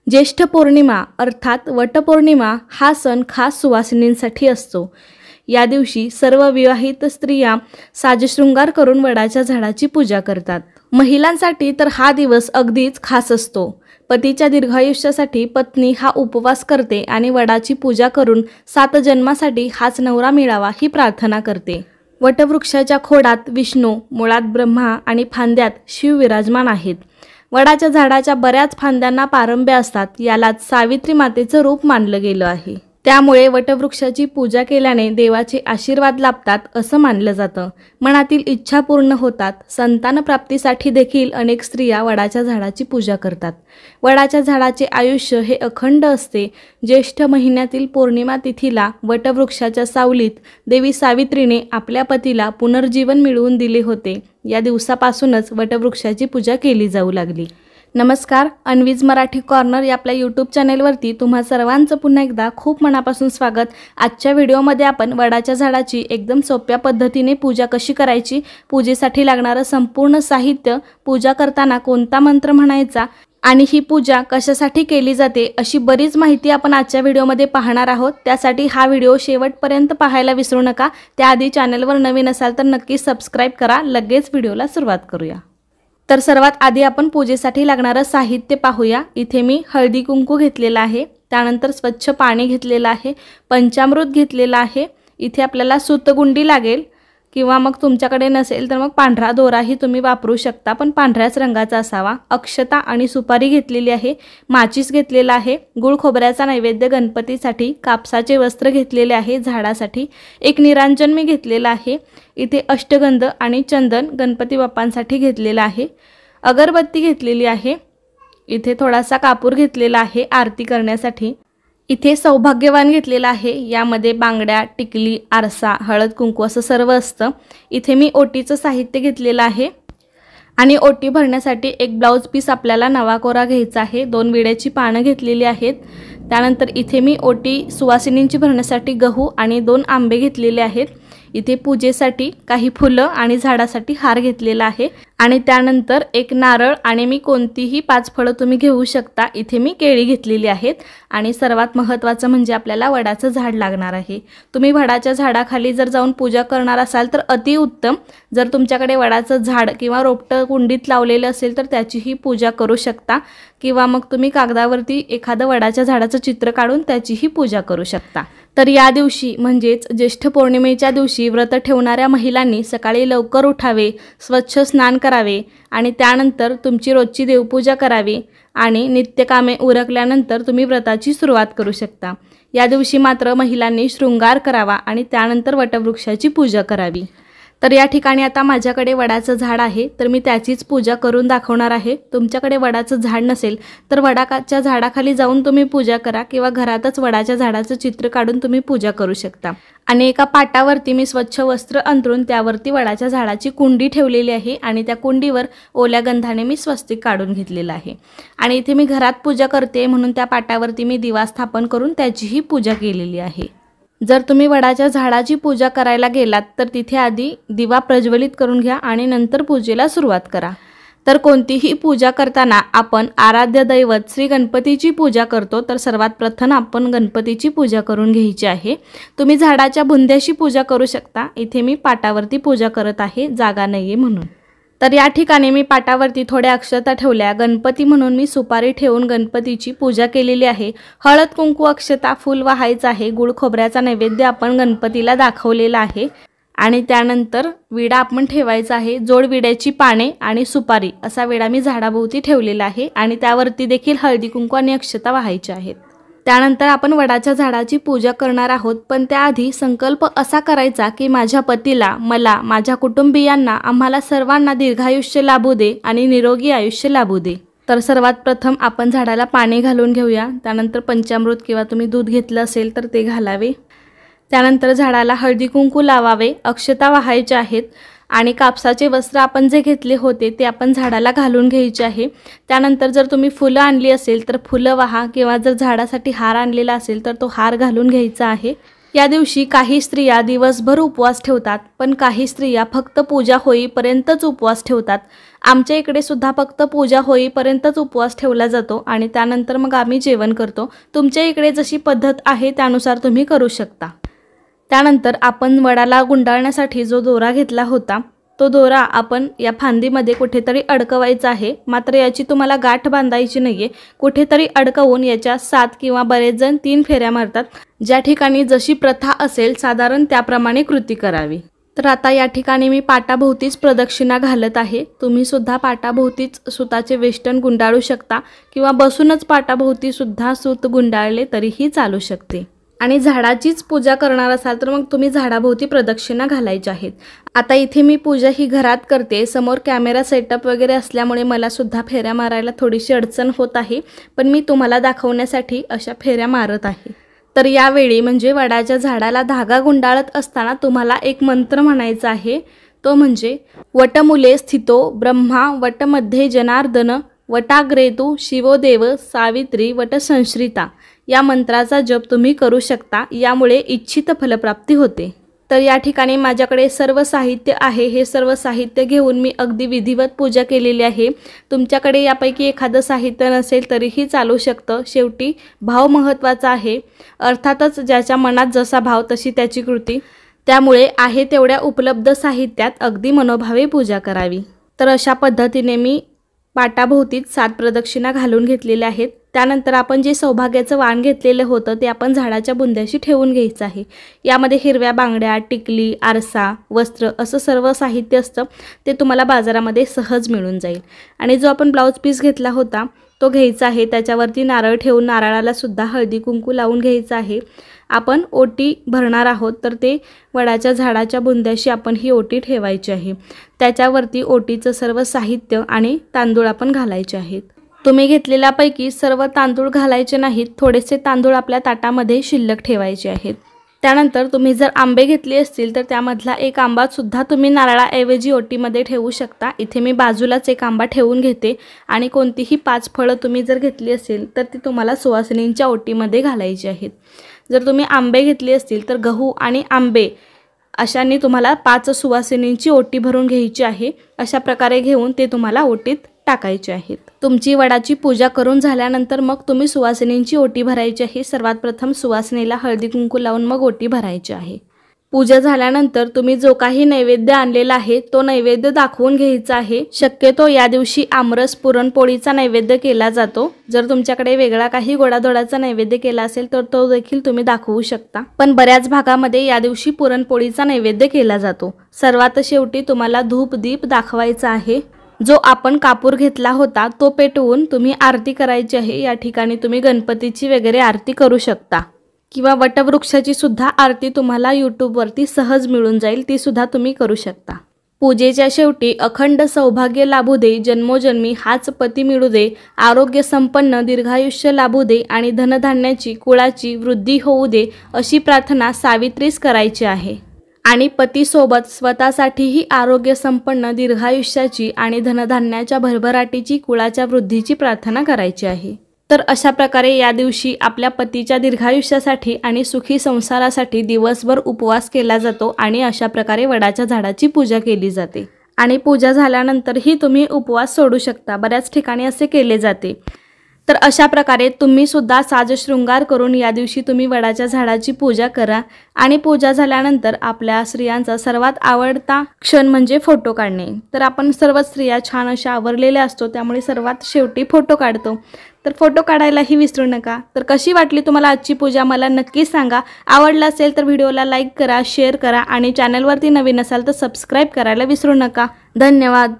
ज्येष्ठ पौर्णिमा अर्थात वटपौर्णिमा हा सण खास सुवासिनींसाठी असतो। या दिवशी सर्व विवाहित स्त्रिया साजशृंगार करून वडाच्या झाडाची पूजा करतात। महिलांसाठी तर हा दिवस अगदीच खास असतो। पतीच्या दीर्घायुष्यासाठी पत्नी हा उपवास करते आणि वडाची पूजा करून 7 जन्मासाठी हाच नवरा मिळावा ही प्रार्थना करते। वटवृक्षाच्या खोडात विष्णू, मुळात ब्रह्मा आणि फांद्यात शिव विराजमान आहेत। वडाच्या झाडाच्या बऱ्याच फांद्यांना पारंब्या असतात, यालाच सावित्री मातेचं रूप मानलं गेलं आहे। त्यामुळे वटवृक्षाची पूजा केल्याने देवाचे आशीर्वाद लाभतात असं मानलं जातं। मनातील इच्छा पूर्ण होतात। संतान प्राप्तीसाठी देखील अनेक स्त्रिया वडाच्या झाडाची पूजा करतात। वडाच्या झाडाचे आयुष्य हे अखंड असते। ज्येष्ठ महिन्यातील पौर्णिमा तिथीला वटवृक्षाच्या सावलीत देवी सावित्रीने आपल्या पतीला पुनर्जीवन मिळवून दिले होते। या दिवसापासूनच वटवृक्षाची पूजा केली जाऊ लागली। नमस्कार, अन्वीज मराठी कॉर्नर या आपल्या यूट्यूब चॅनेलवरती तुम्हा सर्वांचं पुन्हा एकदा खूप मनापासून स्वागत। आजच्या व्हिडिओमध्ये आपण वडाच्या झाडाची एकदम सोप्या पद्धतीने पूजा कशी करायची, पूजेसाठी लागणारं संपूर्ण साहित्य, पूजा करताना कोणता मंत्र म्हणायचा आणि ही पूजा कशासाठी केली जाते अशी बरीच माहिती आपण आजच्या व्हिडिओमध्ये पाहणार आहोत। त्यासाठी हा व्हिडिओ शेवटपर्यंत पाहायला विसरू नका। त्याआधी चॅनलवर नवीन असाल तर नक्की सबस्क्राइब करा। लगेच व्हिडिओला सुरुवात करूया। तर सर्वात आधी आपण पूजेसाठी लागणारं साहित्य पाहूया। इथे मी हळदी कुंकू घेतलेला आहे, त्यानंतर स्वच्छ पाणी घेतलेलं आहे, पंचामृत घेतलेलं आहे। इथे आपल्याला सुतगुंडी लागेल किंवा मग तुमच्याकडे नसेल तर मग पांढरा दोराही तुम्ही वापरू शकता, पण पांढऱ्याच रंगाचा असावा। अक्षता आणि सुपारी घेतलेली आहे, माचीस घेतलेला आहे, गुळ खोबऱ्याचा नैवेद्य गणपतीसाठी, कापसाचे वस्त्र घेतलेले आहे झाडासाठी, एक निरांजन मी घेतलेला आहे। इथे अष्टगंध आणि चंदन गणपती बाप्पांसाठी घेतलेला आहे, अगरबत्ती घेतलेली आहे, इथे थोडासा कापूर घेतलेला आहे आरती करण्यासाठी। इथे सौभाग्यवान घेतलेला आहे, यामध्ये बांगड्या, टिकली, आरसा, हळद कुंकू असं सर्व असतं। इथे मी ओटीचं साहित्य घेतलेलं आहे आणि ओटी भरण्यासाठी एक ब्लाउज पीस आपल्याला नवा कोरा घ्यायचा आहे। 2 विड्याची पानं घेतलेली आहेत। त्यानंतर इथे मी ओटी सुवासिनींची भरण्यासाठी गहू आणि 2 आंबे घेतलेले आहेत। इथे पूजेसाठी काही फुलं आणि झाडासाठी हार घेतलेला आहे आणि त्यानंतर एक नारळ आणि मी कोणतीही 5 फळं तुम्ही घेऊ शकता। इथे मी केळी घेतलेली आहेत आणि सर्वात महत्त्वाचं म्हणजे आपल्याला वडाचं झाड लागणार आहे। तुम्ही वडाच्या झाडाखाली जर जाऊन पूजा करणार असाल तर अतिउत्तम। जर तुमच्याकडे वडाचं झाड किंवा रोपटं कुंडीत लावलेलं असेल तर त्याचीही पूजा करू शकता किंवा मग तुम्ही कागदावरती एखादं वडाच्या झाडाचं चित्र काढून त्याचीही पूजा करू शकता। तर या दिवशी म्हणजेच ज्येष्ठ पौर्णिमेच्या दिवशी व्रत ठेवणाऱ्या महिलांनी सकाळी लवकर उठावे, स्वच्छ स्नान करावे आणि त्यानंतर तुमची रोजची देवपूजा करावी आणि नित्यकामे उरकल्यानंतर तुम्ही व्रताची सुरुवात करू शकता। या दिवशी मात्र महिलांनी शृंगार करावा आणि त्यानंतर वटवृक्षाची पूजा करावी। तर या ठिकाणी आता माझ्याकडे वडाचं झाड आहे, तर मी त्याचीच पूजा करून दाखवणार आहे। तुमच्याकडे वडाचं झाड नसेल तर वडाच्या झाडाखाली जाऊन तुम्ही पूजा करा किंवा घरातच वडाच्या झाडाचं चित्र काढून तुम्ही पूजा करू शकता। आणि एका पाटावरती मी स्वच्छ वस्त्र अंथरून त्यावरती वडाच्या झाडाची कुंडी ठेवलेली आहे आणि त्या कुंडीवर ओल्या गंधाने मी स्वस्तिक काढून घेतलेलं आहे आणि इथे मी घरात पूजा करते म्हणून त्या पाटावरती मी दिवा स्थापन करून त्याचीही पूजा केलेली आहे। जर तुम्ही वडाच्या झाडाची पूजा करायला गेलात तर तिथे आधी दिवा प्रज्वलित करून घ्या आणि नंतर पूजेला सुरुवात करा। तर कोणतीही पूजा करताना आपण आराध्य दैवत श्री गणपतीची पूजा करतो, तर सर्वात प्रथम आपण गणपतीची पूजा करून घ्यायची आहे। तुम्ही झाडाच्या बुंध्याशी पूजा करू शकता। इथे मी पाटावरती पूजा करत आहे, जागा नाहीये म्हणून। तर या ठिकाणी मी पाटावरती थोड्या अक्षता ठेवल्या, गणपती म्हणून मी सुपारी ठेवून गणपतीची पूजा केलेली आहे। हळद कुंकू, अक्षता, फूल वाहायचं आहे, गुळ खोबऱ्याचा नैवेद्य आपण गणपतीला दाखवलेला आहे आणि त्यानंतर विडा आपण ठेवायचा आहे। जोड विड्याची पाने आणि सुपारी असा विडा मी झाडाभोवती ठेवलेला आहे आणि त्यावरती देखील हळदी कुंकू आणि अक्षता वाहायच्या आहेत। त्यानंतर आपण वडाच्या झाडाची पूजा करणार आहोत, पण त्याआधी संकल्प असा करायचा की माझ्या पतीला, मला, माझ्या कुटुंबियांना, आम्हाला सर्वांना दीर्घायुष्य लाभू दे आणि निरोगी आयुष्य लाभू दे। तर सर्वात प्रथम आपण झाडाला पाणी घालून घेऊया। त्यानंतर पंचामृत किंवा तुम्ही दूध घेतलं असेल तर ते घालावे। त्यानंतर झाडाला हळदी कुंकू लावावे, अक्षता वाहायच्या आहेत आणि कापसाचे वस्त्र आपण जे घेतले होते ते आपण झाडाला घालून घ्यायचे आहे। त्यानंतर जर तुम्ही फुलं आणली असेल तर फुलं वाहा किंवा जर झाडासाठी हार आणलेला असेल तर तो हार घालून घ्यायचा आहे। या दिवशी काही स्त्रिया दिवसभर उपवास ठेवतात, पण काही स्त्रिया फक्त पूजा होईपर्यंतच उपवास ठेवतात. आमच्या इकडे सुद्धा फक्त पूजा होईपर्यंतच उपवास ठेवला जातो आणि त्यानंतर मग आम्ही जेवण करतो. तुमच्या इकडे जशी पद्धत आहे त्यानुसार तुम्ही करू शकता. त्यानंतर आपण वडाला गुंडाळण्यासाठी जो दोरा घेतला होता तो दोरा आपण या फांदीमध्ये कुठेतरी अडकवायचा आहे. मात्र याची तुम्हाला गाठ बांधायची नाहीये. कुठेतरी अडकवून याच्या 7 किंवा बरेच जण 3 फेऱ्या मारतात. ज्या ठिकाणी जशी प्रथा असेल साधारण त्याप्रमाणे कृती करावी. तर आता या ठिकाणी मी पाटाभोवतीच प्रदक्षिणा घालत आहे. तुम्ही सुद्धा पाटाभोवतीच सुताचे वेष्टन गुंडाळू शकता किंवा बसूनच पाटाभोवती सुद्धा सूत गुंडाळले तरीही चालू शकते. आणि झाडाचीच पूजा करणार असाल तर मग तुम्ही झाडाभोवती प्रदक्षिणा घालायच्या आहेत. आता इथे मी पूजा ही घरात करते. समोर कॅमेरा सेटअप वगैरे असल्यामुळे मला सुद्धा फेऱ्या मारायला थोडीशी अडचण होत आहे, पण मी तुम्हाला दाखवण्यासाठी अशा फेऱ्या मारत आहे. तर यावेळी म्हणजे वडाच्या झाडाला धागा गुंडाळत असताना तुम्हाला एक मंत्र म्हणायचा आहे. तो म्हणजे वटमूले स्थितो ब्रह्मा वटमध्ये जनार्दन वटाग्रेतू शिवोदेव सावित्री वटसंश्रिता. या मंत्राचा जप तुम्ही करू शकता. यामुळे इच्छित फलप्राप्ती होते. तर या ठिकाणी माझ्याकडे सर्व साहित्य आहे. हे सर्व साहित्य घेऊन मी अगदी विधिवत पूजा केलेली आहे. तुमच्याकडे यापैकी एखादं साहित्य नसेल तरीही चालू शकतं. शेवटी भाव महत्त्वाचा आहे. अर्थातच ज्याच्या मनात जसा भाव तशी त्याची कृती. त्यामुळे आहे तेवढ्या उपलब्ध साहित्यात अगदी मनोभावे पूजा करावी. तर अशा पद्धतीने मी पाटाभोवतीत 7 प्रदक्षिणा घालून घेतलेल्या आहेत. त्यानंतर आपण जे सौभाग्याचं वाण घेतलेलं होतं ते आपण झाडाच्या बुंद्याशी ठेवून घ्यायचं आहे. यामध्ये हिरव्या बांगड्या, टिकली, आरसा, वस्त्र असं सर्व साहित्य असतं. ते तुम्हाला बाजारामध्ये सहज मिळून जाईल. आणि जो आपण ब्लाऊज पीस घेतला होता तो घ्यायचा आहे. त्याच्यावरती नारळ ठेवून नारळाला सुद्धा हळदी कुंकू लावून घ्यायचं आहे. आपण ओटी भरणार आहोत तर ते वडाच्या झाडाच्या बुंद्याशी आपण ही ओटी ठेवायची आहे. त्याच्यावरती ओटीचं सर्व साहित्य आणि तांदूळ आपण घालायचे आहेत. तुम्ही घेतलेल्यापैकी सर्व तांदूळ घालायचे नाहीत. थोडेसे तांदूळ आपल्या ताटामध्ये शिल्लक ठेवायचे आहेत. त्यानंतर तुम्ही जर आंबे घेतले असतील तर त्यामधला एक आंबा सुद्धा तुम्ही नारळाऐवजी ओटीमध्ये ठेवू शकता. इथे मी बाजूलाच एक आंबा ठेवून घेते आणि कोणतीही 5 फळं तुम्ही जर घेतली असेल तर ती तुम्हाला सुवासिनींच्या ओटीमध्ये घालायची आहेत. जर तुम्ही आंबे घेतले असतील तर गहू आणि आंबे अशांनी तुम्हाला 5 सुवासिनींची ओटी भरून घ्यायची आहे. अशा प्रकारे घेऊन ते तुम्हाला ओटीत टाकायचे आहेत. तुमची वडाची पूजा करून झाल्यानंतर मग तुम्ही सुवासिनींची ओटी भरायची आहे. सर्वात प्रथम सुवासिनीला हळदी कुंकू लावून मग ओटी भरायची आहे. पूजा झाल्यानंतर तुम्ही जो काही नैवेद्य आणलेला आहे तो नैवेद्य दाखवून घ्यायचा आहे. शक्यतो या दिवशी आमरस पुरणपोळीचा नैवेद्य केला जातो. जर तुमच्याकडे वेगळा काही गोडाधोडाचा नैवेद्य केला असेल तर तो देखील तुम्ही दाखवू शकता. पण बऱ्याच भागामध्ये या दिवशी पुरणपोळीचा नैवेद्य केला जातो. सर्वात शेवटी तुम्हाला धूप दीप दाखवायचा आहे. जो आपण कापूर घेतला होता तो पेटवून तुम्ही आरती करायची आहे. या ठिकाणी तुम्ही गणपतीची वगैरे आरती करू शकता किंवा वटवृक्षाची सुद्धा आरती तुम्हाला यूट्यूबवरती सहज मिळून जाईल. ती सुद्धा तुम्ही करू शकता. पूजेच्या शेवटी अखंड सौभाग्य लाभू दे, जन्मोजन्मी हाच पती मिळू दे, आरोग्य संपन्न दीर्घायुष्य लाभू दे आणि धनधान्याची कुळाची वृद्धी होऊ दे अशी प्रार्थना सावित्रीस करायची आहे. आणि पतीसोबत स्वतःसाठीही आरोग्य संपन्न दीर्घायुष्याची आणि धनधान्याच्या भरभराटीची कुळाच्या वृद्धीची प्रार्थना करायची आहे. तर अशा प्रकारे या दिवशी आपल्या पतीच्या दीर्घायुष्यासाठी आणि सुखी संसारासाठी दिवसभर उपवास केला जातो आणि अशा प्रकारे वडाच्या झाडाची पूजा केली जाते. आणि पूजा झाल्यानंतरही तुम्ही उपवास सोडू शकता. बऱ्याच ठिकाणी असे केले जाते. तर अशा प्रकारे तुम्ही सुद्धा साजशृंगार करून या दिवशी तुम्ही वडाच्या झाडाची पूजा करा. आणि पूजा झाल्यानंतर आपल्या स्त्रियांचा सर्वात आवडता क्षण म्हणजे फोटो काढणे. तर आपण सर्व स्त्रिया छान अशा आवरलेल्या असतो त्यामुळे सर्वात शेवटी फोटो काढतो. तर फोटो काढायलाही विसरू नका. तर कशी वाटली तुम्हाला आजची पूजा मला नक्कीच सांगा. आवडला असेल तर व्हिडिओला लाईक करा, शेअर करा आणि चॅनलवरती नवीन असाल तर सबस्क्राईब करायला विसरू नका. धन्यवाद.